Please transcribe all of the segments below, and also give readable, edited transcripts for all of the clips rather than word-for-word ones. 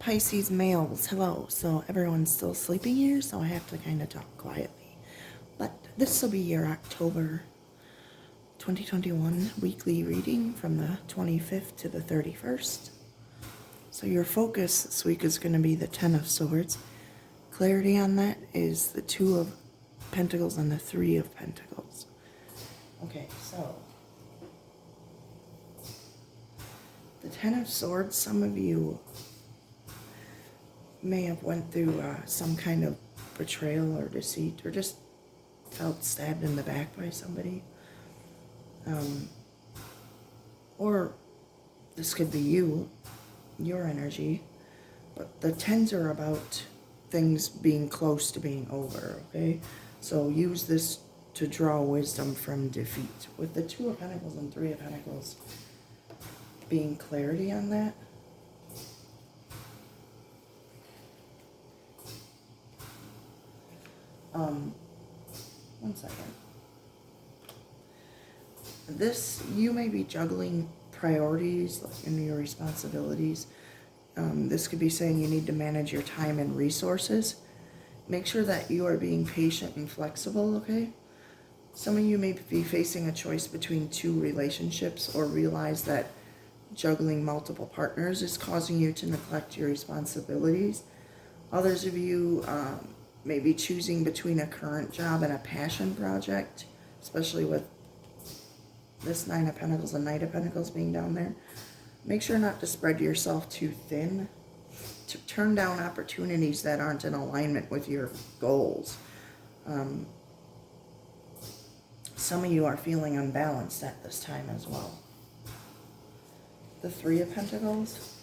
Pisces males, hello. So everyone's still sleeping here, so I have to kind of talk quietly. But this will be your October 2021 weekly reading from the 25th to the 31st. So your focus this week is going to be the Ten of Swords. Clarity on that is the Two of Pentacles and the Three of Pentacles. Okay, so the Ten of Swords, some of you may have went through some kind of betrayal or deceit, or just felt stabbed in the back by somebody. Or this could be you, your energy, but the tens are about things being close to being over, okay? So use this to draw wisdom from defeat. With the Two of Pentacles and Three of Pentacles being clarity on that, one second. You may be juggling priorities in your responsibilities. This could be saying you need to manage your time and resources. Make sure that you are being patient and flexible, okay? Some of you may be facing a choice between two relationships, or realize that juggling multiple partners is causing you to neglect your responsibilities. Others of you may be choosing between a current job and a passion project, especially with this Nine of Pentacles and Knight of Pentacles being down there. Make sure not to spread yourself too thin, to turn down opportunities that aren't in alignment with your goals. Some of you are feeling unbalanced at this time as well. The Three of Pentacles.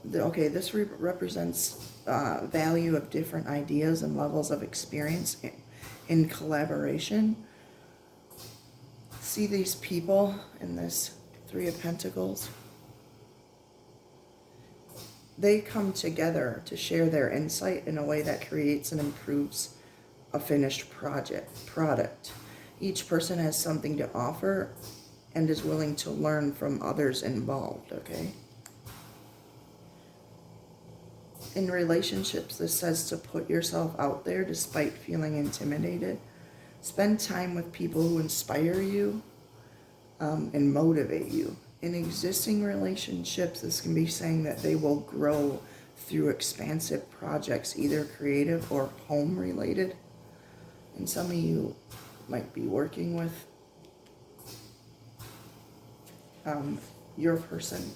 This represents value of different ideas and levels of experience in collaboration. See these people in this Three of Pentacles. They come together to share their insight in a way that creates and improves a finished product. Each person has something to offer and is willing to learn from others involved, okay? In relationships, this says to put yourself out there despite feeling intimidated. Spend time with people who inspire you and motivate you. In existing relationships, this can be saying that they will grow through expansive projects, either creative or home related. And some of you might be working with your person.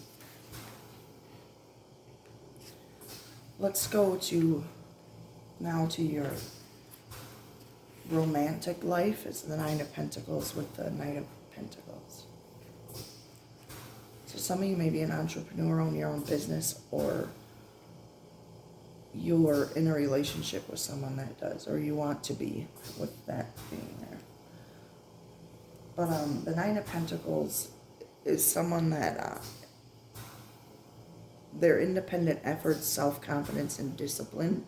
Let's go now to your romantic life. It's the Nine of Pentacles with the Knight of Pentacles. So some of you may be an entrepreneur, own your own business, or you're in a relationship with someone that does, or you want to be, with that being there. But the Nine of Pentacles is someone that their independent efforts, self-confidence, and discipline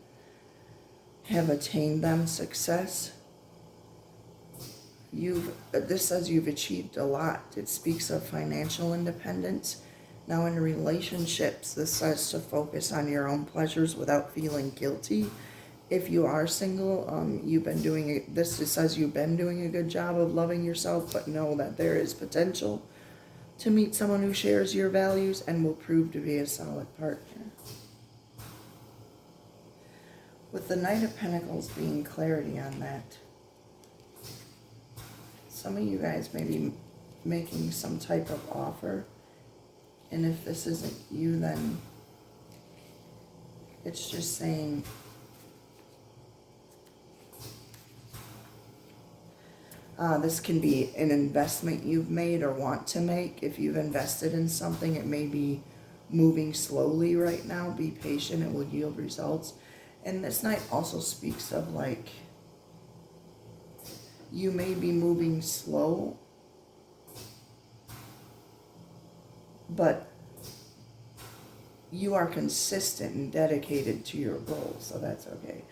have attained them success. This says you've achieved a lot. It speaks of financial independence. Now in relationships, this says to focus on your own pleasures without feeling guilty. If you are single, this just says you've been doing a good job of loving yourself, but know that there is potential to meet someone who shares your values and will prove to be a solid partner. With the Knight of Pentacles being clarity on that, some of you guys may be making some type of offer, and if this isn't you, then it's just saying this can be an investment you've made or want to make. If you've invested in something, it may be moving slowly right now. Be patient, it will yield results. And this Knight also speaks of, like, you may be moving slow, but you are consistent and dedicated to your goals, so that's okay.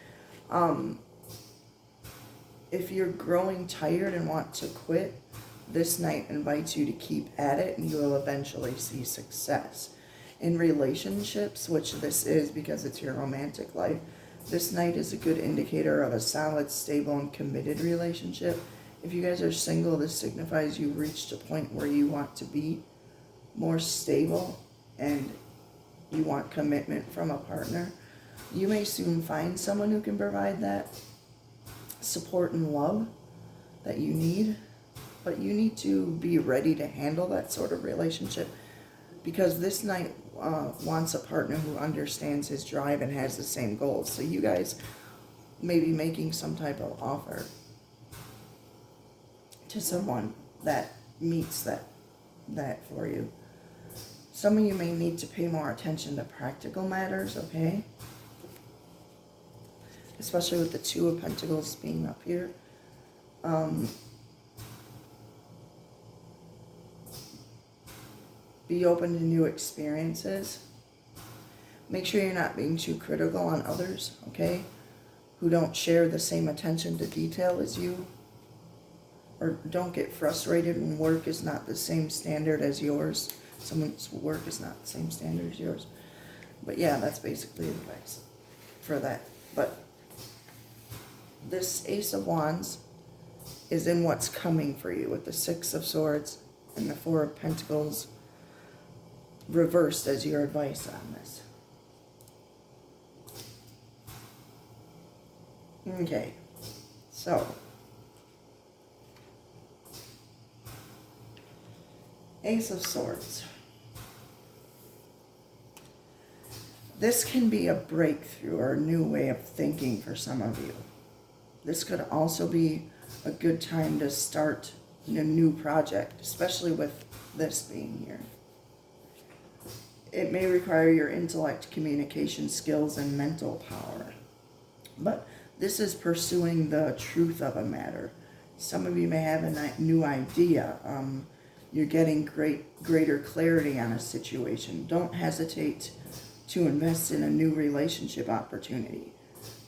If you're growing tired and want to quit, this Knight invites you to keep at it and you will eventually see success. In relationships, which this is because it's your romantic life, this night is a good indicator of a solid, stable, and committed relationship. If you guys are single, this signifies you've reached a point where you want to be more stable and you want commitment from a partner. You may soon find someone who can provide that support and love that you need, but you need to be ready to handle that sort of relationship, because this night wants a partner who understands his drive and has the same goals. So you guys may be making some type of offer to someone that meets that for you. Some of you may need to pay more attention to practical matters, okay? Especially with the Two of Pentacles being up here. Be open to new experiences. Make sure you're not being too critical on others, okay? Who don't share the same attention to detail as you. Or don't get frustrated when work is not the same standard as yours. Someone's work is not the same standard as yours. But yeah, that's basically advice for that. But this Ace of Wands is in what's coming for you with the Six of Swords and the Four of Pentacles reversed as your advice on this. Okay, so Ace of Swords. This can be a breakthrough or a new way of thinking for some of you. This could also be a good time to start a new project, especially with this being here. It may require your intellect, communication skills, and mental power. But this is pursuing the truth of a matter. Some of you may have a new idea. You're getting greater clarity on a situation. Don't hesitate to invest in a new relationship opportunity.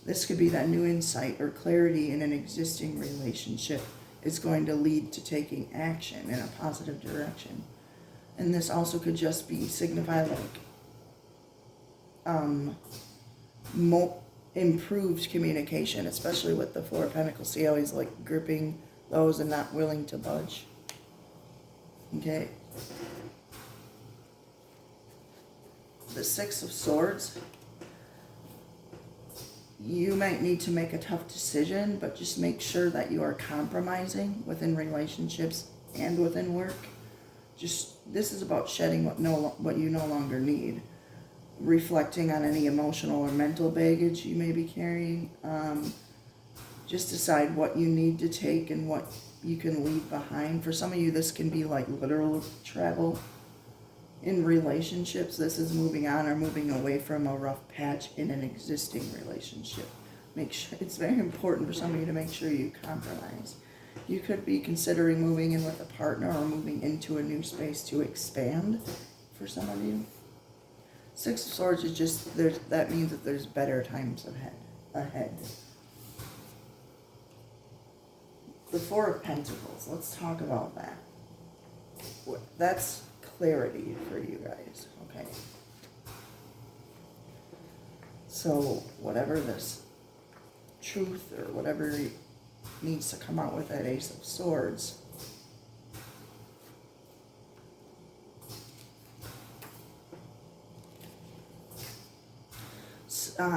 This could be that new insight or clarity in an existing relationship is going to lead to taking action in a positive direction. And this also could just be signify like improved communication, especially with the Four of Pentacles. See how he's like gripping those and not willing to budge? Okay. The Six of Swords. You might need to make a tough decision, but just make sure that you are compromising within relationships and within work. This is about shedding what you no longer need. Reflecting on any emotional or mental baggage you may be carrying. Just decide what you need to take and what you can leave behind. For some of you, this can be like literal travel. In relationships, this is moving on or moving away from a rough patch in an existing relationship. Make sure it's very important for some of you to make sure you compromise. You could be considering moving in with a partner or moving into a new space to expand for some of you. Six of Swords is just, that means that there's better times ahead. The Four of Pentacles, let's talk about that. That's clarity for you guys, okay? So whatever this truth or whatever needs to come out with that Ace of Swords,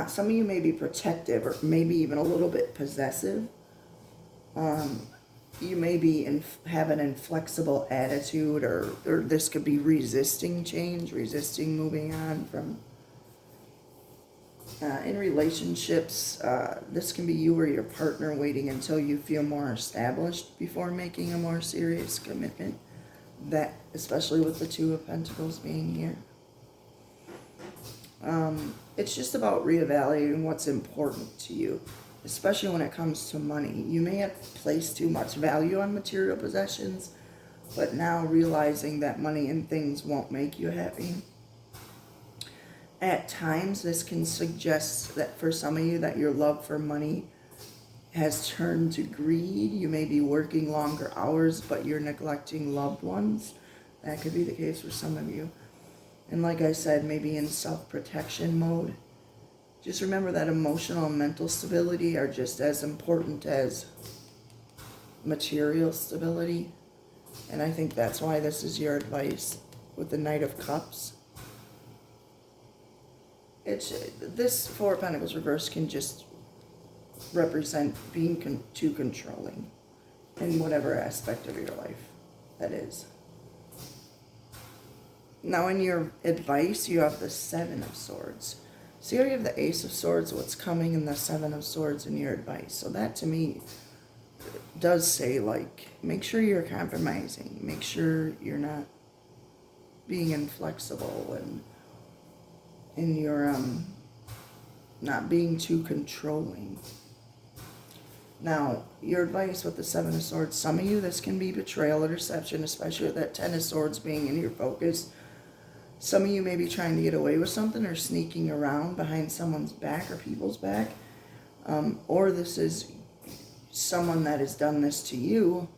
some of you may be protective or maybe even a little bit possessive. You may be have an inflexible attitude, or this could be resisting change, resisting moving on from. In relationships, this can be you or your partner waiting until you feel more established before making a more serious commitment. That, especially with the Two of Pentacles being here. It's just about reevaluating what's important to you, especially when it comes to money. You may have placed too much value on material possessions, but now realizing that money and things won't make you happy. At times, this can suggest that for some of you that your love for money has turned to greed. You may be working longer hours, but you're neglecting loved ones. That could be the case for some of you. And like I said, maybe in self-protection mode. Just remember that emotional and mental stability are just as important as material stability. And I think that's why this is your advice with the Knight of Cups. This Four of Pentacles reverse can just represent being too controlling in whatever aspect of your life that is. Now in your advice, you have the Seven of Swords. So you have the Ace of Swords, what's coming, and the Seven of Swords in your advice. So that to me does say, like, make sure you're compromising. Make sure you're not being inflexible and you're not being too controlling. Now, your advice with the Seven of Swords, some of you, this can be betrayal or deception, especially with that Ten of Swords being in your focus. Some of you may be trying to get away with something or sneaking around behind someone's back or people's back. Or this is someone that has done this to you.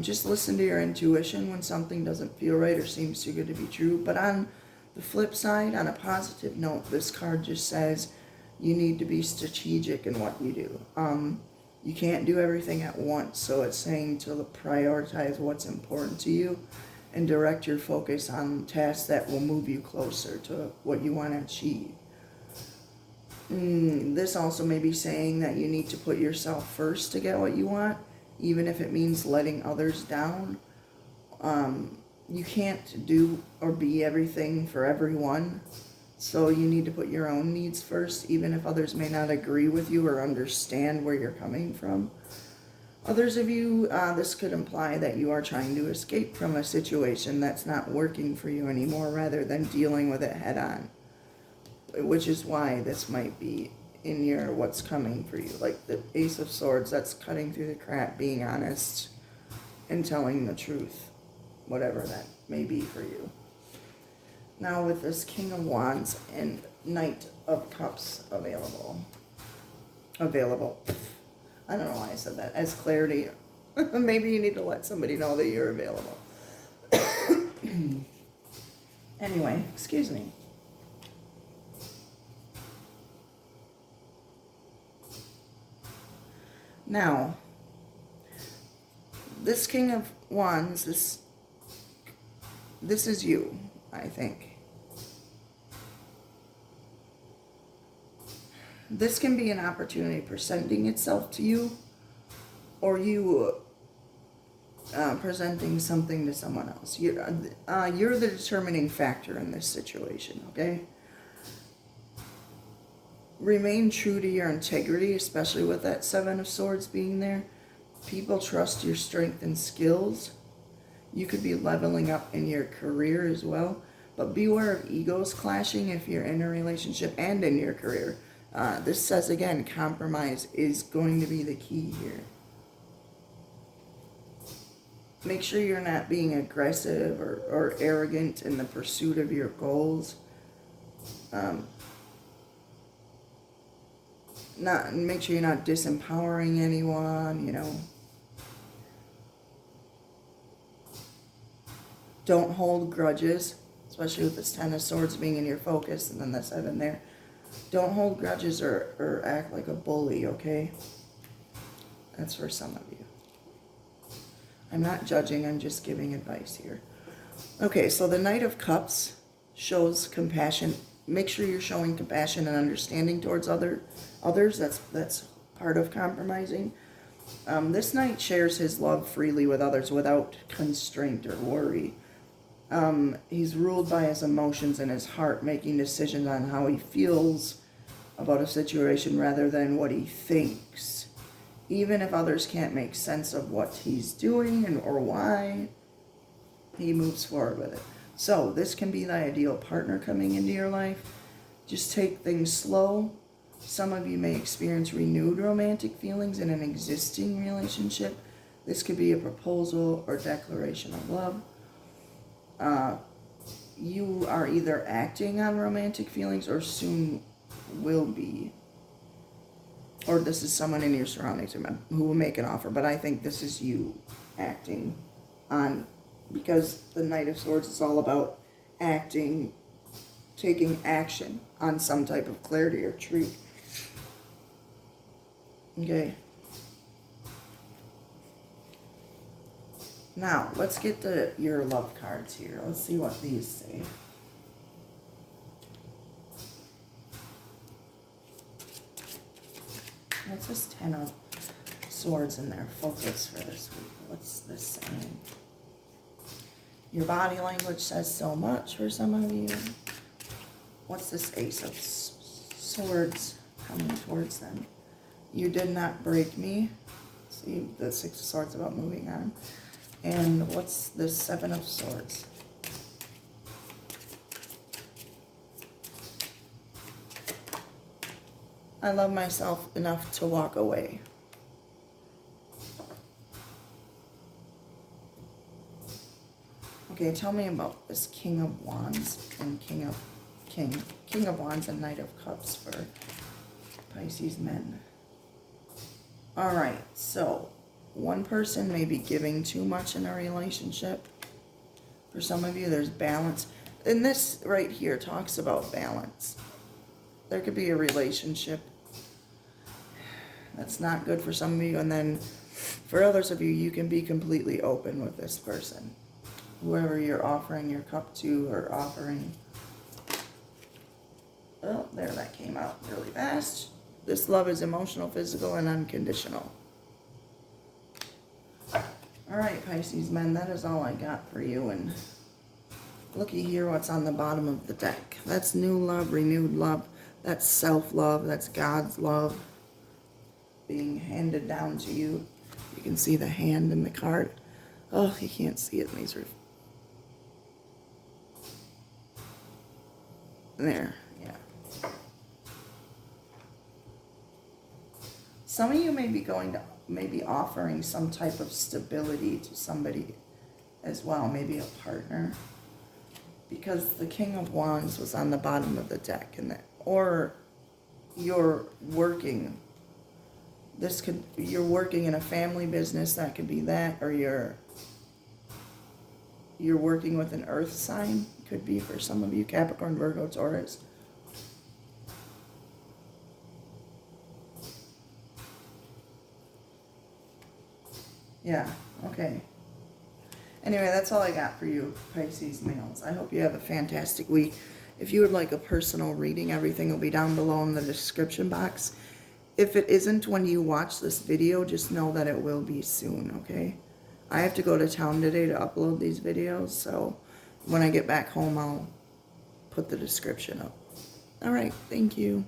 Just listen to your intuition when something doesn't feel right or seems too good to be true. But on the flip side, on a positive note, this card just says you need to be strategic in what you do. You can't do everything at once, so it's saying to prioritize what's important to you and direct your focus on tasks that will move you closer to what you want to achieve. This also may be saying that you need to put yourself first to get what you want, even if it means letting others down. You can't do or be everything for everyone, so you need to put your own needs first, even if others may not agree with you or understand where you're coming from. Others of you, this could imply that you are trying to escape from a situation that's not working for you anymore rather than dealing with it head on. Which is why this might be in your what's coming for you. Like the Ace of Swords, that's cutting through the crap, being honest, and telling the truth. Whatever that may be for you. Now with this King of Wands and Knight of Cups available. I don't know why I said that. As clarity. Maybe you need to let somebody know that you're available. Anyway, excuse me. Now, this King of Wands, this is you, I think. This can be an opportunity presenting itself to you, or you presenting something to someone else. You're the determining factor in this situation, okay? Remain true to your integrity, especially with that Seven of Swords being there. People trust your strength and skills. You could be leveling up in your career as well, but beware of egos clashing if you're in a relationship and in your career. This says, again, compromise is going to be the key here. Make sure you're not being aggressive or arrogant in the pursuit of your goals. Make sure you're not disempowering anyone, you know. Don't hold grudges, especially with this Ten of Swords being in your focus and then the Seven there. Don't hold grudges or act like a bully, okay? That's for some of you. I'm not judging, I'm just giving advice here. Okay, so the Knight of Cups shows compassion. Make sure you're showing compassion and understanding towards others. That's part of compromising. This knight shares his love freely with others without constraint or worry. He's ruled by his emotions and his heart, making decisions on how he feels about a situation rather than what he thinks. Even if others can't make sense of what he's doing or why, he moves forward with it. So this can be the ideal partner coming into your life. Just take things slow. Some of you may experience renewed romantic feelings in an existing relationship. This could be a proposal or declaration of love. You are either acting on romantic feelings or soon will be. Or this is someone in your surroundings who will make an offer. But I think this is you acting on, because the Knight of Swords is all about taking action on some type of clarity or truth. Okay. Now, let's get to your love cards here. Let's see what these say. What's this 10 of Swords in their focus for this week? What's this saying? Your body language says so much for some of you. What's this Ace of Swords coming towards them? You did not break me. See, the Six of Swords about moving on. And what's this Seven of Swords? I love myself enough to walk away. Okay, tell me about this King of Wands and King of Wands and Knight of Cups for Pisces men. All right, so one person may be giving too much in a relationship. For some of you, there's balance. And this right here talks about balance. There could be a relationship that's not good for some of you, and then for others of you, you can be completely open with this person. Whoever you're offering your cup to or offering. Oh, there, that came out really fast. This love is emotional, physical, and unconditional. All right, Pisces men, that is all I got for you. And looky here what's on the bottom of the deck. That's new love, renewed love. That's self-love. That's God's love being handed down to you. You can see the hand in the card. Oh, you can't see it in these. There, yeah. Some of you may be maybe offering some type of stability to somebody as well, maybe a partner. Because the King of Wands was on the bottom of the deck, or you're working. You're working in a family business, that could be that, or you're working with an earth sign, could be for some of you, Capricorn, Virgo, Taurus. Yeah, okay. Anyway, that's all I got for you, Pisces males. I hope you have a fantastic week. If you would like a personal reading, everything will be down below in the description box. If it isn't when you watch this video, just know that it will be soon, okay? I have to go to town today to upload these videos, so when I get back home, I'll put the description up. All right, thank you.